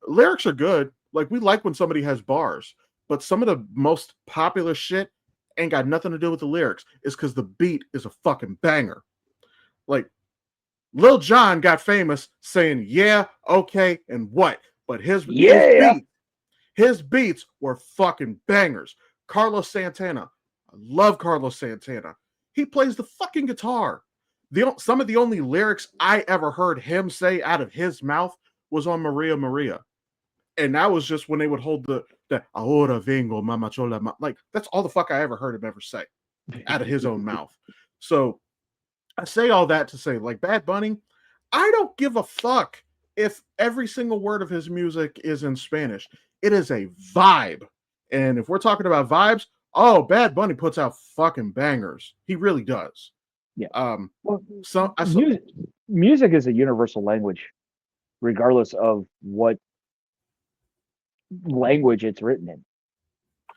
lyrics are good. Like we like when somebody has bars, but some of the most popular shit ain't got nothing to do with the lyrics. It's because the beat is a fucking banger. Like Lil Jon got famous saying yeah, okay, and what, but Yeah. his beats were fucking bangers. Carlos Santana, I love Carlos Santana. He plays the fucking guitar. Some of the only lyrics I ever heard him say out of his mouth was on Maria Maria, and that was just when they would hold the ahora vengo mama chola, like that's all the fuck I ever heard him ever say out of his own mouth. So I say all that to say, like Bad Bunny, I don't give a fuck if every single word of his music is in Spanish. It is a vibe, and if we're talking about vibes, oh, Bad Bunny puts out fucking bangers. He really does. Yeah. Um, Well, so I saw, music is a universal language, regardless of what language it's written in.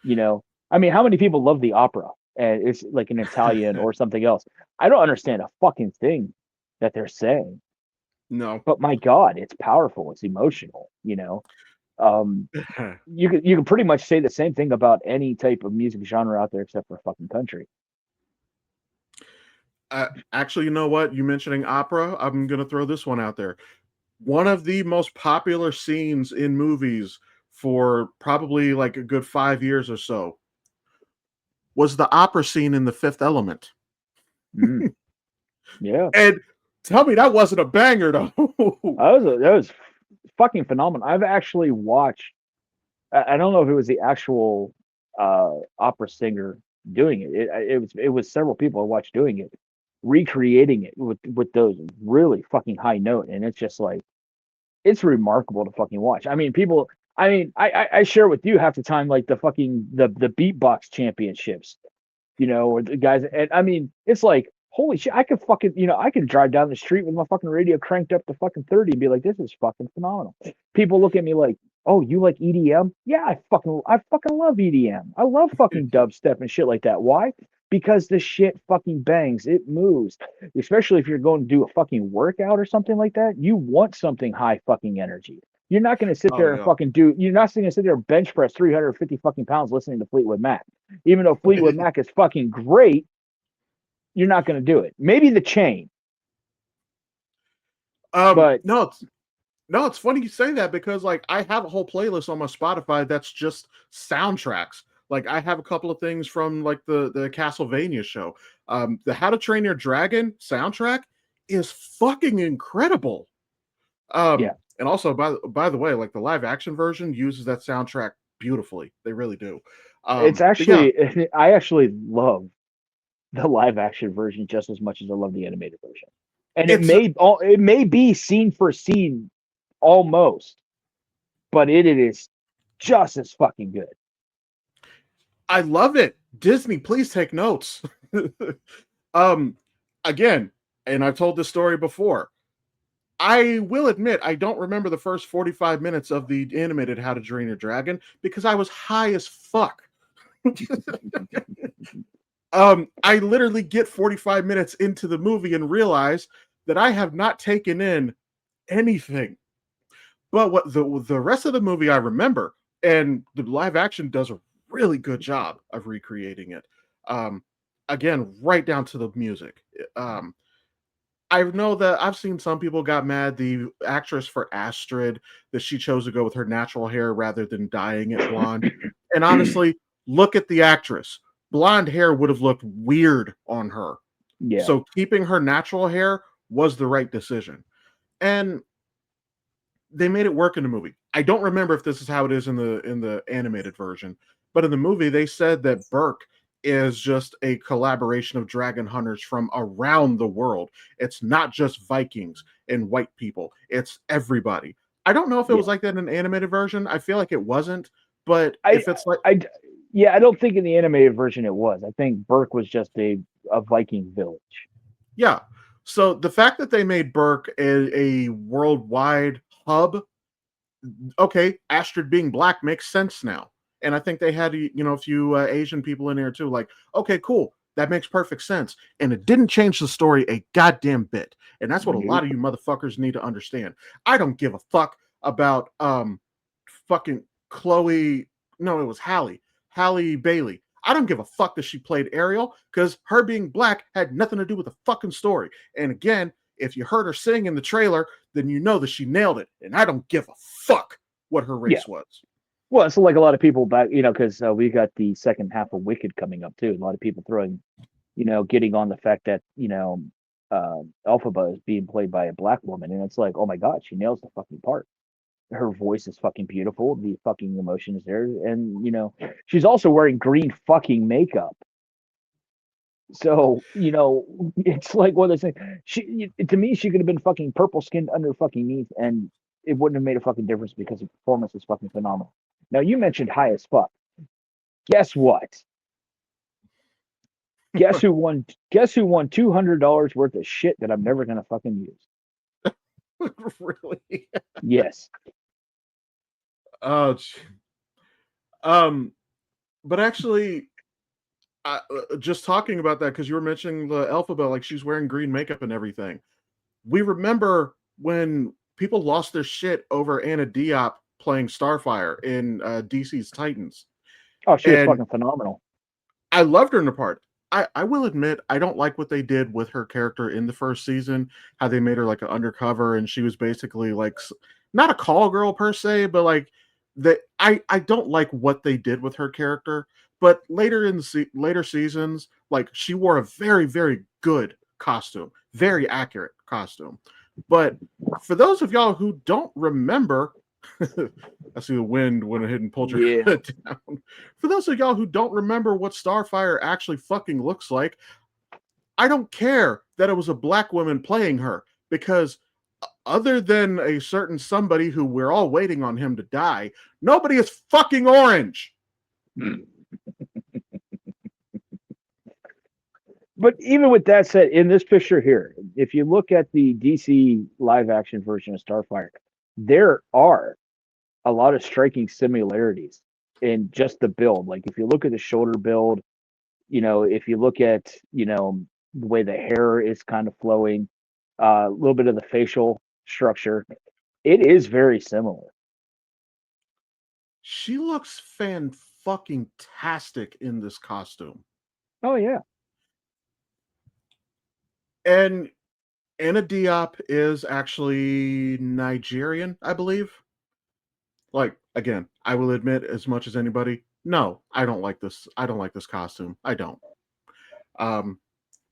You know, I mean, how many people love the opera and it's like an Italian or something else? I don't understand a fucking thing that they're saying, no. but my God, it's powerful. It's emotional. Um, you can pretty much say the same thing about any type of music genre out there except for fucking country. Actually, you know what? You mentioning opera, I'm gonna throw this one out there. One of the most popular scenes in movies for probably like a good 5 years or so was the opera scene in The Fifth Element. Mm, yeah, And tell me that wasn't a banger though. that was fucking phenomenal. I've actually watched. I don't know if it was the actual opera singer doing it. It was several people I watched doing it, recreating it with those really fucking high note, and it's just like it's remarkable to fucking watch. I mean, people. I mean, I share with you half the time like the beatbox championships, or the guys. And I mean, it's like holy shit. I could fucking I could drive down the street with my fucking radio cranked up to fucking 30 and be like, this is fucking phenomenal. People look at me like, oh, you like EDM? Yeah, I fucking love EDM. I love fucking dubstep and shit like that. Why? Because the shit fucking bangs. It moves. Especially if you're going to do a fucking workout or something like that. You want something high fucking energy. You're not going to sit Oh there and yeah. fucking you're not going to sit there and bench press 350 fucking pounds listening to Fleetwood Mac. Even though Fleetwood Mac is fucking great, you're not going to do it. Maybe the chain, but No, it's funny you say that because like I have a whole playlist on my Spotify that's just soundtracks. Like I have a couple of things from like the Castlevania show. The How to Train Your Dragon soundtrack is fucking incredible. yeah, And also by the way, like the live action version uses that soundtrack beautifully. They really do. it's But yeah, actually I actually love the live action version just as much as I love the animated version. And it it's may be scene for scene almost, but it is just as fucking good. I love it. Disney, please take notes. um Again, and I've told this story before. I will admit I don't remember the first 45 minutes of the animated How to Train Your Dragon because I was high as fuck. I literally get 45 minutes into the movie and realize that I have not taken in anything. But what the rest of the movie I remember, and the live action does a really good job of recreating it. Um, Again, right down to the music. Um, I know that I've seen some people got mad. The actress for Astrid, that she chose to go with her natural hair rather than dyeing it blonde. And honestly, look at the actress. Blonde hair would have looked weird on her. Yeah, So keeping her natural hair was the right decision. And they made it work in the movie. I don't remember if this is how it is in the animated version, But in the movie, they said that Burke is just a collaboration of dragon hunters from around the world. It's not just Vikings and white people, it's everybody. I don't know if it Yeah. was like that in an animated version. I feel like it wasn't, but I, if it's like, I, yeah, I don't think in the animated version it was. I think Burke was just a Viking village. yeah. So the fact that they made Burke a worldwide hub, okay, Astrid being black makes sense now. And I think they had, a few Asian people in there too. Like, okay, cool. That makes perfect sense. And it didn't change the story a goddamn bit. And that's what a lot Nope. of you motherfuckers need to understand. I don't give a fuck about fucking Chloe. No, it was Halle Bailey. I don't give a fuck that she played Ariel because her being black had nothing to do with the fucking story. And again, if you heard her sing in the trailer, then you know that she nailed it. And I don't give a fuck what her Yeah. race was. Well, so like a lot of people back, because we got the second half of Wicked coming up too. A lot of people throwing, getting on the fact that Elphaba is being played by a black woman, and it's like, oh my god, she nails the fucking part. Her voice is fucking beautiful. The fucking emotion is there, and she's also wearing green fucking makeup. So it's like one of those things. To me, she could have been fucking purple skinned under fucking Neath, and it wouldn't have made a fucking difference because the performance is fucking phenomenal. Now you mentioned high as fuck. Guess what? Guess who won? Guess who won $200 worth of shit that I'm never gonna fucking use? Really? Yes. Oh, um, but actually, just talking about that because you were mentioning the Elphaba, like she's wearing green makeup and everything. We remember when people lost their shit over Anna Diop playing Starfire in DC's Titans, Oh, she was and fucking phenomenal. I loved her in the part. I will admit I don't like what they did with her character in the first season. How they made her like an undercover, and she was basically like not a call girl per se, but like that. I don't like what they did with her character. But later in the later seasons, like she wore a very good costume, very accurate costume. But for those of y'all who don't remember, I see the wind went ahead and pulled your Yeah. hood down. For those of y'all who don't remember what Starfire actually fucking looks like, I don't care that it was a black woman playing her because other than a certain somebody who we're all waiting on him to die, nobody is fucking orange. But even with that said, in this picture here, if you look at the DC live action version of Starfire, there are a lot of striking similarities in just the build. Like if you look at the shoulder build, if you look at, the way the hair is kind of flowing, a little bit of the facial structure, it is very similar. She looks fan fucking tastic in this costume. Oh yeah. And Anna Diop is actually Nigerian, I believe. Like again, I will admit as much as anybody, no, I don't like this. I don't like this costume. I don't. Um,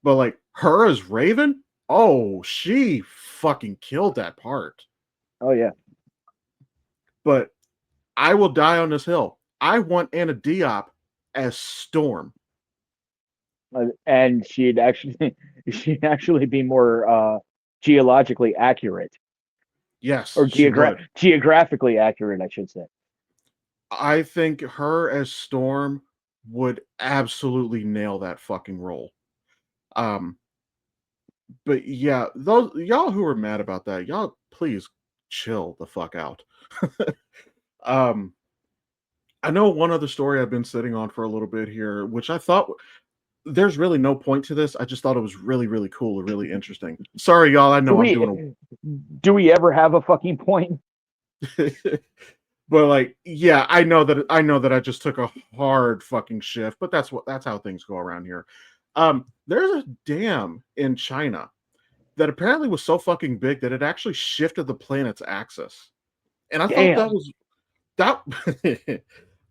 but like her as Raven, oh, she fucking killed that part. Oh yeah. But I will die on this hill. I want Anna Diop as Storm. And she'd actually be more geologically accurate, Yes, or she would. geographically accurate, I should say. I think her as Storm would absolutely nail that fucking role. Um, but yeah, those y'all who are mad about that, y'all please chill the fuck out. um, I know one other story I've been sitting on for a little bit here, which I thought there's really no point to this. I just thought it was really cool and really interesting. Sorry, y'all. I Do know I'm doing do we ever have a fucking point? a but like, yeah, I know that I just took a hard fucking shift, but that's how things go around here. There's a dam in China that apparently was so fucking big that it actually shifted the planet's axis. And I thought that Damn. was that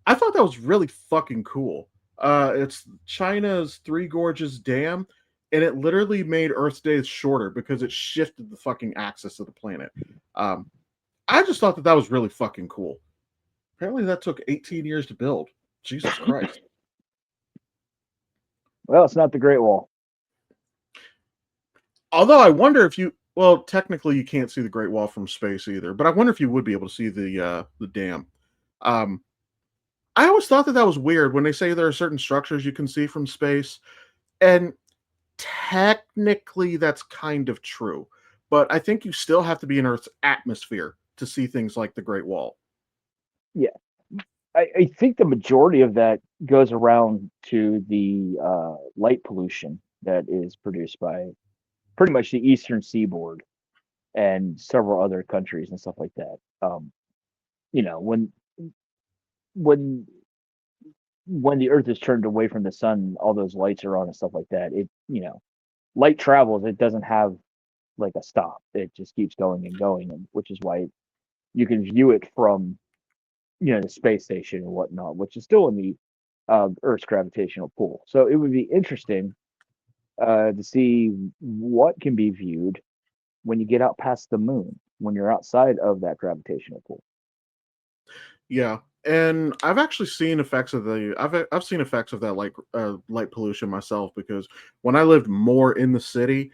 I thought that was really fucking cool. It's China's Three Gorges Dam, and it literally made Earth's days shorter because it shifted the fucking axis of the planet. I just thought that was really fucking cool. Apparently, that took 18 years to build. Jesus Christ. Well, it's not the Great Wall. Although I wonder if you, well, technically you can't see the Great Wall from space either, but I wonder if you would be able to see the dam. Um, I always thought that that was weird when they say there are certain structures you can see from space, and technically that's kind of true. But I think you still have to be in Earth's atmosphere to see things like the Great Wall. Yeah, I think the majority of that goes around to the light pollution that is produced by pretty much the eastern seaboard and several other countries and stuff like that. You know, when when the Earth is turned away from the sun, all those lights are on and stuff like that. Light travels. It doesn't have like a stop. It just keeps going and going, and which is why you can view it from the space station and whatnot, which is still in the Earth's gravitational pull. So it would be interesting to see what can be viewed when you get out past the moon, when you're outside of that gravitational pull. Yeah, and I've actually seen effects of the I've seen effects of that light pollution myself because when I lived more in the city,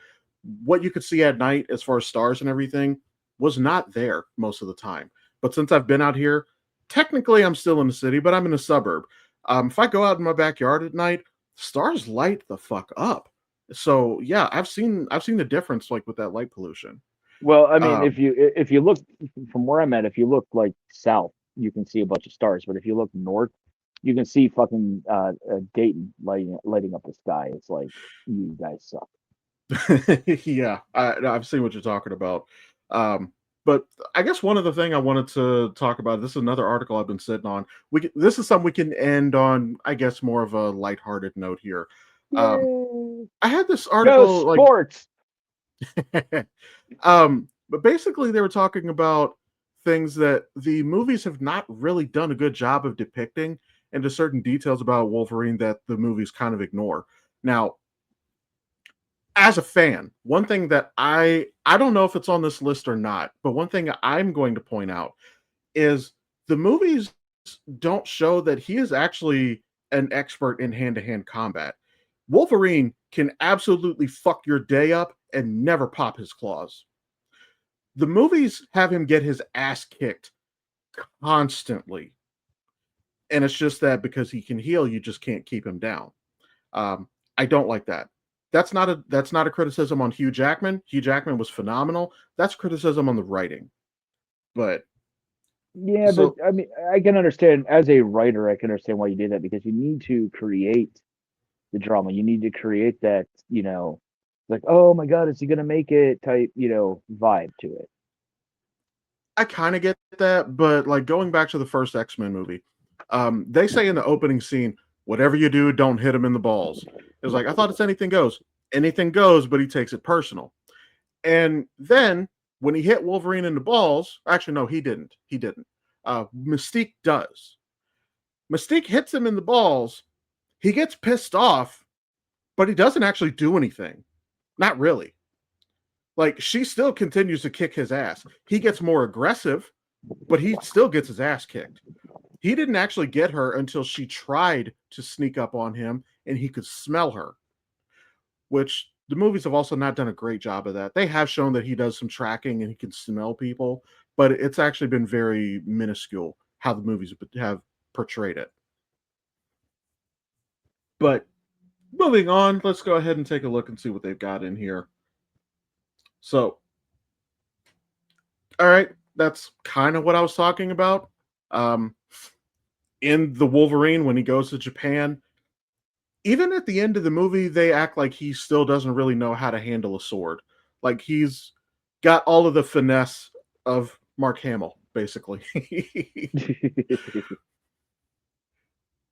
what you could see at night as far as stars and everything was not there most of the time. But since I've been out here, technically I'm still in the city, but I'm in a suburb. If I go out in my backyard at night, stars light the fuck up. So yeah, I've seen the difference like with that light pollution. Well, I mean, Um, if you look from where I'm at, if you look like south, you can see a bunch of stars. But if you look north, you can see fucking Dayton lighting up the sky. It's like you guys suck. yeah, I've seen what you're talking about. Um, but I guess one other thing I wanted to talk about. This is another article I've been sitting on. This is something we can end on. I guess more of a lighthearted note here. Um, Yay! I had this Go article like, sports! but basically they were talking about things that the movies have not really done a good job of depicting, and to certain details about Wolverine that the movies kind of ignore. Now, as a fan, one thing that I don't know if it's on this list or not, but one thing I'm going to point out is the movies don't show that he is actually an expert in hand-to-hand combat. Wolverine can absolutely fuck your day up and never pop his claws. The movies have him get his ass kicked constantly. And it's just that because he can heal, you just can't keep him down. Um, I don't like that. That's not a criticism on Hugh Jackman. Hugh Jackman was phenomenal. That's criticism on the writing. But Yeah, but so I mean, I can understand as a writer, I can understand why you did that because you need to create the drama. You need to create that, like, oh my God, is he gonna make it type, vibe to it. I kind of get that, but like going back to the first X-Men movie, they say in the opening scene, whatever you do, don't hit him in the balls. It's like I thought it's anything goes. Anything goes, but he takes it personal. And then when he hit Wolverine in the balls, actually no, he didn't. He didn't. Mystique does. Mystique hits him in the balls. He gets pissed off, but he doesn't actually do anything. Not really. Like she still continues to kick his ass. He gets more aggressive, but he still gets his ass kicked. He didn't actually get her until she tried to sneak up on him and he could smell her, which the movies have also not done a great job of that. They have shown that he does some tracking and he can smell people, but it's actually been very minuscule how the movies have portrayed it. But moving on, let's go ahead and take a look and see what they've got in here. So, all right, that's kind of what I was talking about. Um, in the Wolverine, when he goes to Japan, even at the end of the movie, they act like he still doesn't really know how to handle a sword. Like he's got all of the finesse of Mark Hamill, basically.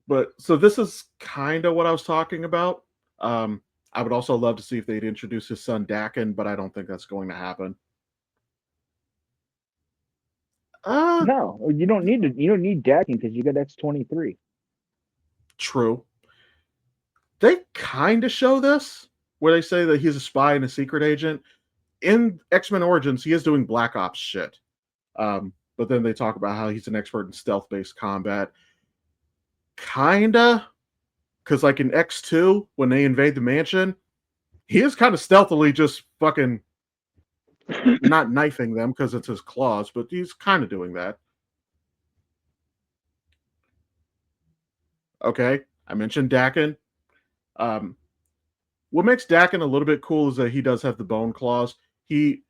But so this is kind of what I was talking about. Um, I would also love to see if they'd introduce his son Dakin, but I don't think that's going to happen. Uh, No, you don't need to. You don't need Dacking because you got X-23. true. They kind of show this where they say that he's a spy and a secret agent. In X-Men Origins, he is doing Black Ops shit. But then they talk about how he's an expert in stealth-based combat. Kinda, because like in X2, when they invade the mansion, he is kind of stealthily just fucking not knifing them because it's his claws, but he's kind of doing that. Okay, I mentioned Dakin. Um, what makes Dakin a little bit cool is that he does have the bone claws. He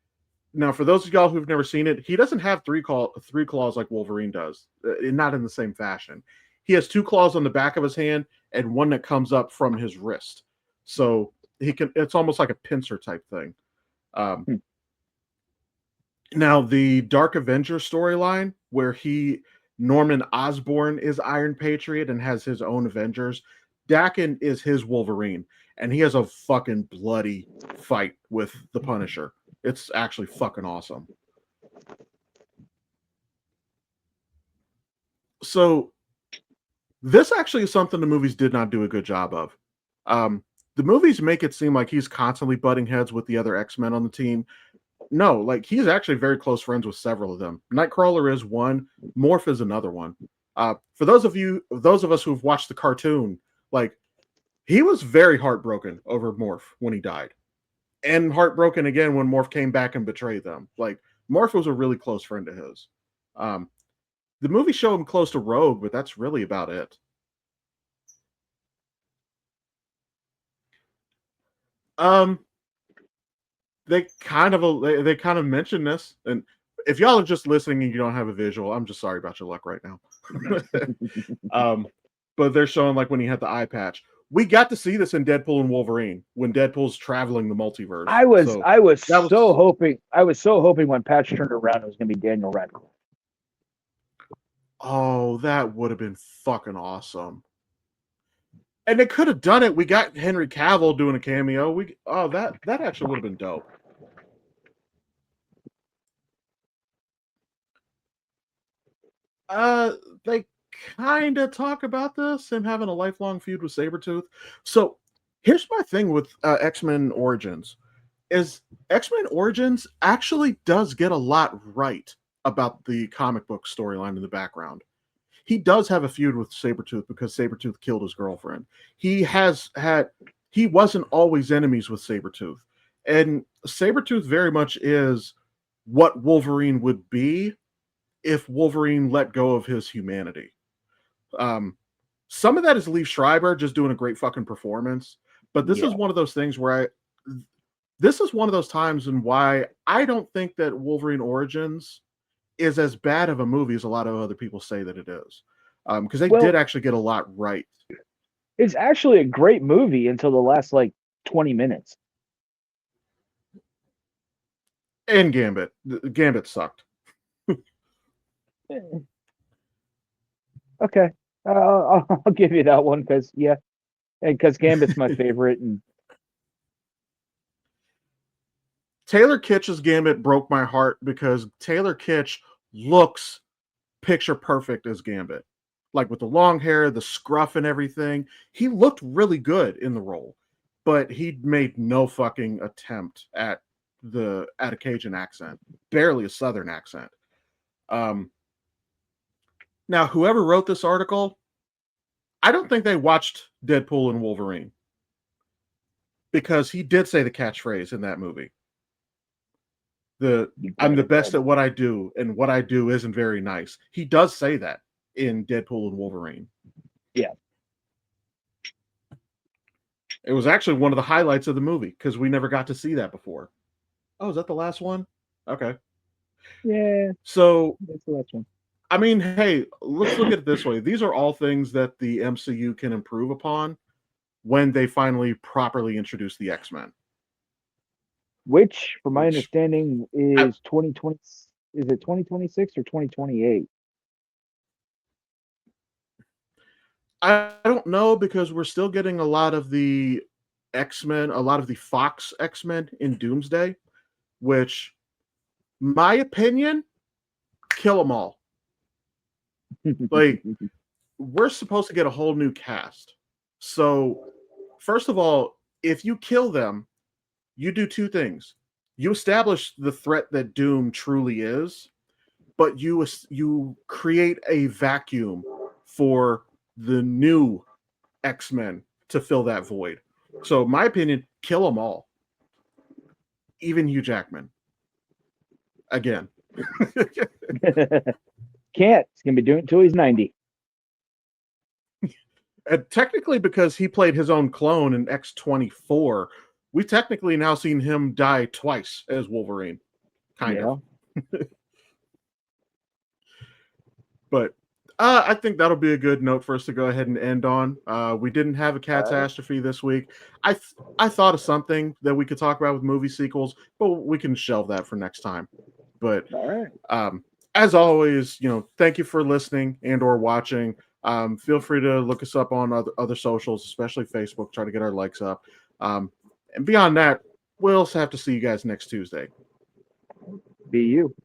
Now, for those of y'all who've never seen it, he doesn't have three claws like Wolverine does, not in the same fashion. He has two claws on the back of his hand and one that comes up from his wrist. So he can. It's almost like a pincer type thing. Um, Hmm. Now, the Dark Avenger storyline, where Norman Osborn is Iron Patriot and has his own Avengers, Dakin is his Wolverine, and he has a fucking bloody fight with the Punisher. It's actually fucking awesome. So, this actually is something the movies did not do a good job of. The movies make it seem like he's constantly butting heads with the other X-Men on the team. No, like he's actually very close friends with several of them. Nightcrawler is one, Morph is another one. For those of us who've watched the cartoon, like he was very heartbroken over Morph when he died, and heartbroken again when Morph came back and betrayed them. Like Morph was a really close friend of his. Um, the movie showed him close to Rogue, but that's really about it. Um, they kind of mentioned this, and if y'all are just listening and you don't have a visual, I'm just sorry about your luck right now. But they're showing like when he had the eye patch. We got to see this in Deadpool and Wolverine when Deadpool's traveling the multiverse. I was So I was that was so hoping when Patch turned around it was going to be Daniel Radcliffe. oh, that would have been fucking awesome. And they could have done it. We got Henry Cavill doing a cameo. That actually would have been dope. Uh, they kind of talk about this, him having a lifelong feud with Sabretooth. So here's my thing with X-Men Origins is X-Men Origins actually does get a lot right about the comic book storyline in the background. He does have a feud with Sabretooth because Sabretooth killed his girlfriend. He wasn't always enemies with Sabretooth. And Sabretooth very much is what Wolverine would be if Wolverine let go of his humanity. Um, some of that is Leif Schreiber just doing a great fucking performance, but this Yeah. is one of those things where this is one of those times and why I don't think that Wolverine Origins is as bad of a movie as a lot of other people say that it is, because they did Well, actually get a lot right. it's actually a great movie until the last like 20 minutes. And Gambit sucked. Okay, I'll give you that one because yeah, and because Gambit's my favorite, and Taylor Kitsch's Gambit broke my heart because Taylor Kitsch looks picture perfect as Gambit. Like with the long hair, the scruff, and everything. He looked really good in the role, but he made no fucking attempt at a Cajun accent, barely a Southern accent. Um, Now, whoever wrote this article, I don't think they watched Deadpool and Wolverine because he did say the catchphrase in that movie. I'm the best at what I do, and what I do isn't very nice. He does say that in Deadpool and Wolverine. yeah, It was actually one of the highlights of the movie because we never got to see that before. Oh, is that the last one? Okay. yeah, So, that's the last one. I mean, hey, let's look at it this way. These are all things that the MCU can improve upon when they finally properly introduce the X-Men. Which, from my Which understanding, I, is 2020. Is it 2026 or 2028? I don't know because we're still getting a lot of the X-Men, a lot of the Fox X-Men in Doomsday, which, my opinion, kill them all. Like, we're supposed to get a whole new cast. So, first of all, if you kill them, you do two things. You establish the threat that Doom truly is, but you create a vacuum for the new X-Men to fill that void. So, my opinion, kill them all, even Hugh Jackman. Again, Can't. He's gonna be doing it until he's 90. and technically, because he played his own clone in X-24, we technically now seen him die twice as Wolverine, kind of. But I think that'll be a good note for us to go ahead and end on. We didn't have a catastrophe this week. I thought of something that we could talk about with movie sequels, but we can shelve that for next time. But All right. as always, thank you for listening and or watching. Feel free to look us up on other socials, especially Facebook. Try to get our likes up. And beyond that, we'll also have to see you guys next Tuesday. Be you.